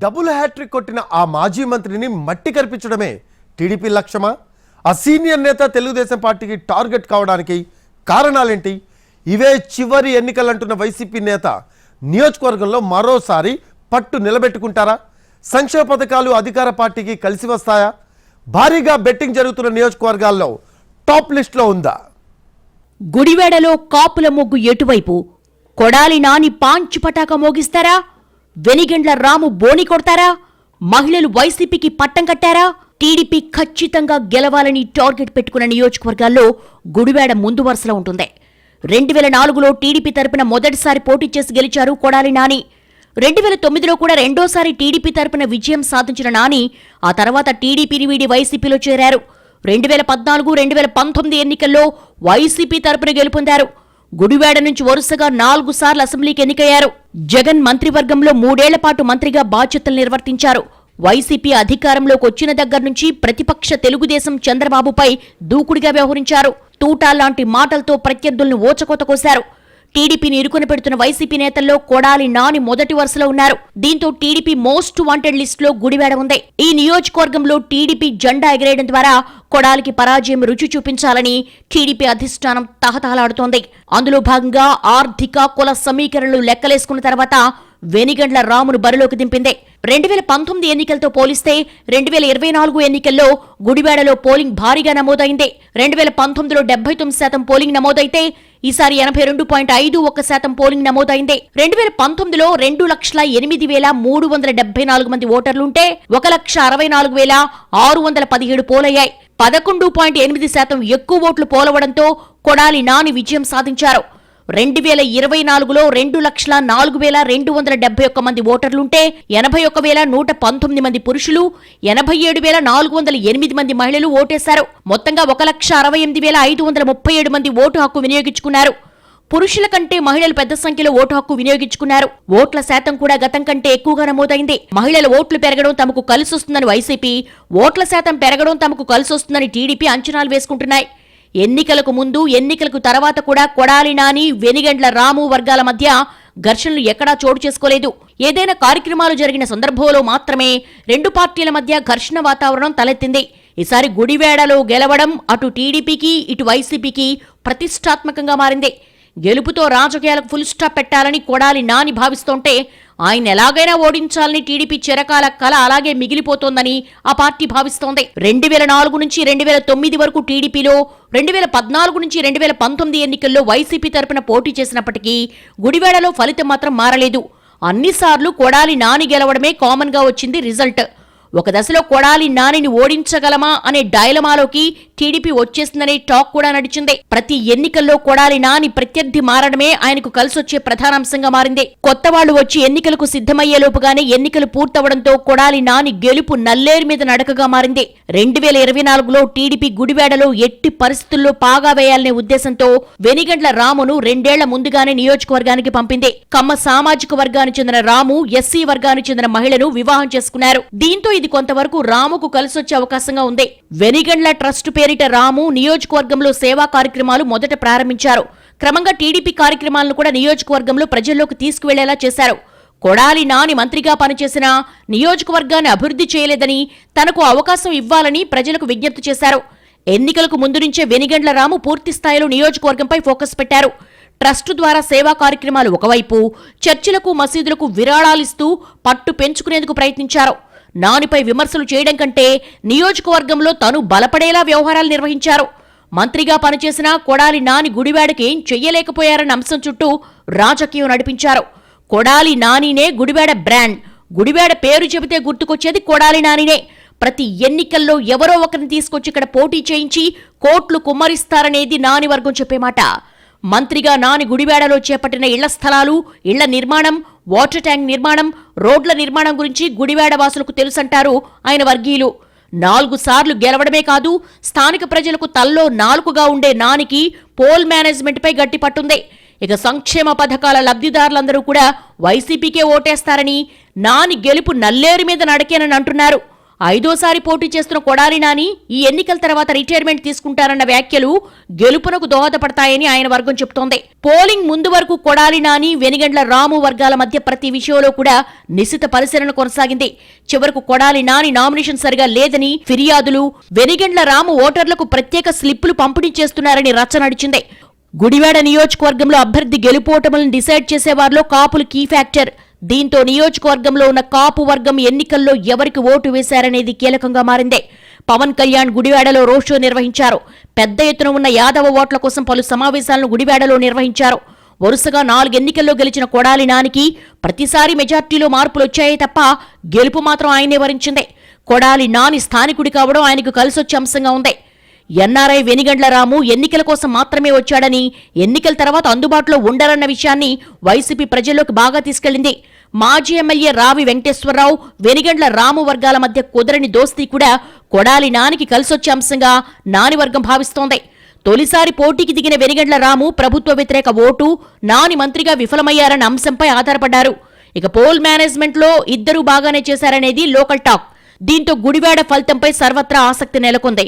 Double hat trick కొట్టిన ఆ మాజీ మంత్రిని మట్టి కరిపించడమే టీడీపీ లక్ష్యమా? ఆ సీనియర్ నేత తెలుగుదేశం పార్టీకి టార్గెట్ కావడానికి కారణాలేంటి? ఇవే చివరి ఎన్నికలంటున్న వైసీపీ నేత నియోజకవర్గంలో మరోసారి పట్టు నిలబెట్టుకుంటారా? సంక్షేమ పథకాలు అధికార పార్టీకి కలిసి వస్తాయా? భారీగా బెట్టింగ్ జరుగుతున్న నియోజకవర్గాల్లో టాప్ లిస్ట్లో ఉందా? గుడివేడలో కాపుల మొగ్గు ఎటువైపు? కొడాలి నాని పాంచ్ పటాక మోగిస్తారా? వెనిగండ్ల రాము బోని కొడతారా? మహిళలు వైసీపీకి పట్టం కట్టారా? టీడీపీ ఖచ్చితంగా గెలవాలని టార్గెట్ పెట్టుకున్న నియోజకవర్గాల్లో గుడివేడ ముందు వరుసలో ఉంటుంది. 2004లో టీడీపీ తరపున మొదటిసారి పోటీ చేసి గెలిచారు కొడాలి నాని. 2009లో కూడా రెండోసారి టీడీపీ తరపున విజయం సాధించిన నాని ఆ తర్వాత టీడీపీని వీడి వైసీపీలో చేరారు. 2014, 2019 ఎన్నికల్లో వైసీపీ తరపున గెలుపొందారు. గుడివేడ నుంచి వరుసగా 4 సార్లు అసెంబ్లీకి ఎన్నికయ్యారు. జగన్ మంత్రివర్గంలో 3 ఏళ్ల పాటు మంత్రిగా బాధ్యతలు నిర్వర్తించారు. వైసీపీ అధికారంలోకి వచ్చిన దగ్గర నుంచి ప్రతిపక్ష తెలుగుదేశం చంద్రబాబుపై దూకుడుగా వ్యవహరించారు. తూటాల్లాంటి మాటలతో ప్రత్యర్థుల్ని ఓచకోత కోశారు. టీడీపీని ఇరుకున పెడుతున్న వైసీపీ నేతల్లో కొడాలి నాని మొదటి వరుసలో ఉన్నారు. దీంతో టీడీపీ మోస్ట్ వాంటెడ్ లిస్టులో గుడివేడ ఉంది. ఈ నియోజకవర్గంలో టీడీపీ జెండా ఎగరేయడం ద్వారా కొడాలికి పరాజయం రుచి చూపించాలని టీడీపీ అధిష్టానం తహతహలాడుతోంది. అందులో భాగంగా ఆర్థిక కుల సమీకరణలు లెక్కలేసుకున్న తర్వాత వెనిగండ్ల రామును బరిలోకి దింపింది. 2019 ఎన్నికలతో పోలిస్తే 2024 ఎన్నికల్లో గుడివేడలో పోలింగ్ భారీగా నమోదైంది. 2019లో 79% పోలింగ్ నమోదైతే ఈసారి 82.51% పోలింగ్ నమోదైంది. 2019లో 2,08,374 మంది ఓటర్లుంటే 1,64,617 పోలయ్యాయి. 11.8% ఎక్కువ ఓట్లు పోలవడంతో కొడాలి నాని విజయం సాధించారు. 2024లో 2,04,271 మంది ఓటర్లుంటే 81,119 మంది పురుషులు, 87,408 మంది మహిళలు ఓటేశారు. మొత్తంగా 1,68,537 మంది ఓటు హక్కు వినియోగించుకున్నారు. పురుషుల కంటే మహిళలు పెద్ద సంఖ్యలో ఓటు హక్కు వినియోగించుకున్నారు. ఓట్ల శాతం కూడా గతం కంటే ఎక్కువగా నమోదైంది. మహిళల ఓట్లు పెరగడం తమకు కలిసొస్తుందని వైసీపీ, ఓట్ల శాతం పెరగడం తమకు కలిసొస్తుందని టీడీపీ అంచనాలు వేసుకుంటున్నాయి. ఎన్నికలకు ముందు, ఎన్నికలకు తర్వాత కూడా కొడాలి నాని, వెనిగండ్ల రాము వర్గాల మధ్య ఘర్షణలు ఎక్కడా చోటు చేసుకోలేదు. ఏదైనా కార్యక్రమాలు జరిగిన సందర్భంలో మాత్రమే రెండు పార్టీల మధ్య ఘర్షణ వాతావరణం తలెత్తింది. ఈసారి గుడివేడలో గెలవడం అటు టీడీపీకి, ఇటు వైసీపీకి ప్రతిష్టాత్మకంగా మారింది. గెలుపుతో రాజకీయాలకు ఫుల్ స్టాప్ పెట్టాలని కొడాలి నాని భావిస్తుంటే ఆయన ఎలాగైనా ఓడించాలని టీడీపీ చిరకాల కల అలాగే మిగిలిపోతోందని ఆ పార్టీ భావిస్తోంది. 2004 నుంచి 2009 వరకు టీడీపీలో, 2014 నుంచి 2019 ఎన్నికల్లో వైసీపీ తరపున పోటీ చేసినప్పటికీ గుడివేడలో ఫలితం మాత్రం మారలేదు. అన్నిసార్లు కొడాలి నాని గెలవడమే కామన్ గా వచ్చింది రిజల్ట్. ఒక దశలో కొడాలి నానిని ఓడించగలమా అనే డైలమాలోకి టీడీపీ వచ్చేసిందనే టాక్ కూడా నడిచింది. ప్రతి ఎన్నికల్లో కొడాలి నాని ప్రత్యర్థి మారడమే ఆయనకు కలిసొచ్చే ప్రధానాంశంగా మారింది. కొత్త వాళ్లు వచ్చి ఎన్నికలకు సిద్ధమయ్యేలోపుగానే ఎన్నికలు పూర్తవడంతో కొడాలి నాని గెలుపు నల్లేరు మీద నడకగా మారింది. 2024లో టీడీపీ గుడివేడలో ఎట్టి పరిస్థితుల్లో పాగా వేయాలనే ఉద్దేశంతో వెనిగండ్ల రామును 2 ఏళ్ల ముందుగానే నియోజకవర్గానికి పంపింది. కమ్మ సామాజిక వర్గానికి చెందిన రాము ఎస్సీ వర్గానికి చెందిన మహిళను వివాహం చేసుకున్నారు. దీంతో ఇది కొంతవరకు రాముకు కలిసొచ్చే అవకాశంగా ఉంది. వెనిగండ్ల ట్రస్ట్ పేరిట రాము నియోజకవర్గంలో సేవా కార్యక్రమాలు మొదట ప్రారంభించారు. క్రమంగా టీడీపీ కార్యక్రమాలను కూడా నియోజకవర్గంలో ప్రజల్లోకి తీసుకువెళ్లేలా చేశారు. కొడాలి నాని మంత్రిగా పనిచేసిన నియోజకవర్గాన్ని అభివృద్ధి చేయలేదని, తనకు అవకాశం ఇవ్వాలని ప్రజలకు విజ్ఞప్తి చేశారు. ఎన్నికలకు ముందు నుంచే వెనిగండ్ల రాము పూర్తి స్థాయిలో నియోజకవర్గంపై ఫోకస్ పెట్టారు. ట్రస్టు ద్వారా సేవా కార్యక్రమాలు ఒకవైపు, చర్చిలకు, మసీదులకు విరాళాలిస్తూ పట్టు పెంచుకునేందుకు ప్రయత్నించారు. నానిపై విమర్శలు చేయడం కంటే నియోజకవర్గంలో తను బలపడేలా వ్యవహారాలు నిర్వహించారు. మంత్రిగా పనిచేసిన కొడాలి నాని గుడివేడకి ఏం చెయ్యలేకపోయారన్న అంశం చుట్టూ రాజకీయం నడిపించారు. కొడాలి నానినే గుడివేడ బ్రాండ్. గుడివేడ పేరు చెబితే గుర్తుకొచ్చేది కొడాలి నానినే. ప్రతి ఎన్నికల్లో ఎవరో ఒకరిని తీసుకొచ్చి ఇక్కడ పోటీ చేయించి కోట్లు కుమ్మరిస్తారనేది నాని వర్గం చెప్పే మాట. మంత్రిగా నాని గుడివేడలో చేపట్టిన ఇళ్ల స్థలాలు, ఇళ్ల నిర్మాణం, వాటర్ ట్యాంక్ నిర్మాణం, రోడ్ల నిర్మాణం గురించి గుడివేడ వాసులకు తెలుసంటారు ఆయన వర్గీయులు. 4 సార్లు గెలవడమే కాదు, స్థానిక ప్రజలకు తల్లో నాలుకగా ఉండే నానికి పోల్ మేనేజ్మెంట్పై గట్టి పట్టుంది. ఇక సంక్షేమ పథకాల లబ్ధిదారులందరూ కూడా వైసీపీకే ఓటేస్తారని, నాని గెలుపు నల్లేరు మీద నడకేనని అంటున్నారు. ఐదోసారి పోటీ చేస్తున్న కొడాలి నాని ఈ ఎన్నికల తర్వాత రిటైర్మెంట్ తీసుకుంటారన్న వ్యాఖ్యలు గెలుపునకు దోహదపడతాయని ఆయన వర్గం చెబుతోంది. పోలింగ్ ముందు వరకు కొడాలి నాని, వెనిగండ్ల రాము వర్గాల మధ్య ప్రతి విషయంలో కూడా నిశిత పరిశీలన కొనసాగింది. చివరకు కొడాలి నాని నామినేషన్ సరిగా లేదని ఫిర్యాదులు, వెనిగండ్ల రాము ఓటర్లకు ప్రత్యేక స్లిప్పులు పంపిణీ చేస్తున్నారని రచ్చ నడిచింది. గుడివాడ నియోజకవర్గంలో అభ్యర్థి గెలుపోటములను డిసైడ్ చేసేవారిలో కాపులు కీ ఫ్యాక్టర్. దీంతో నియోజకవర్గంలో ఉన్న కాపు వర్గం ఎన్నికల్లో ఎవరికి ఓటు వేశారనేది కీలకంగా మారింది. పవన్ కళ్యాణ్ గుడివాడలో రోడ్ షో నిర్వహించారు. పెద్ద ఎత్తున ఉన్న యాదవ ఓట్ల కోసం పలు సమావేశాలను గుడివాడలో నిర్వహించారు. వరుసగా 4 ఎన్నికల్లో గెలిచిన కొడాలి నానికి ప్రతిసారి మెజార్టీలో మార్పులొచ్చాయే తప్ప గెలుపు మాత్రం ఆయనే వరించింది. కొడాలి నాని స్థానికుడి కావడం ఆయనకు కలిసొచ్చే అంశంగా ఉంది. ఎన్ఆర్ఐ వెనిగండ్ల రాము ఎన్నికల కోసం మాత్రమే వచ్చాడని, ఎన్నికల తర్వాత అందుబాటులో ఉండరన్న విషయాన్ని వైసీపీ ప్రజల్లోకి బాగా తీసుకెళ్లింది. మాజీ ఎమ్మెల్యే రావి వెంకటేశ్వరరావు, వెనిగండ్ల రాము వర్గాల మధ్య కుదరని దోస్తీ కూడా కొడాలి నానికి కలిసొచ్చే అంశంగా నాని వర్గం భావిస్తోంది. తొలిసారి పోటీకి దిగిన వెనిగండ్ల రాము ప్రభుత్వ వ్యతిరేక ఓటు, నాని మంత్రిగా విఫలమయ్యారన్న అంశంపై ఆధారపడ్డారు. ఇక పోల్ మేనేజ్మెంట్లో ఇద్దరూ బాగానే చేశారనేది లోకల్ టాక్. దీంతో గుడివాడ ఫలితంపై సర్వత్రా ఆసక్తి నెలకొంది.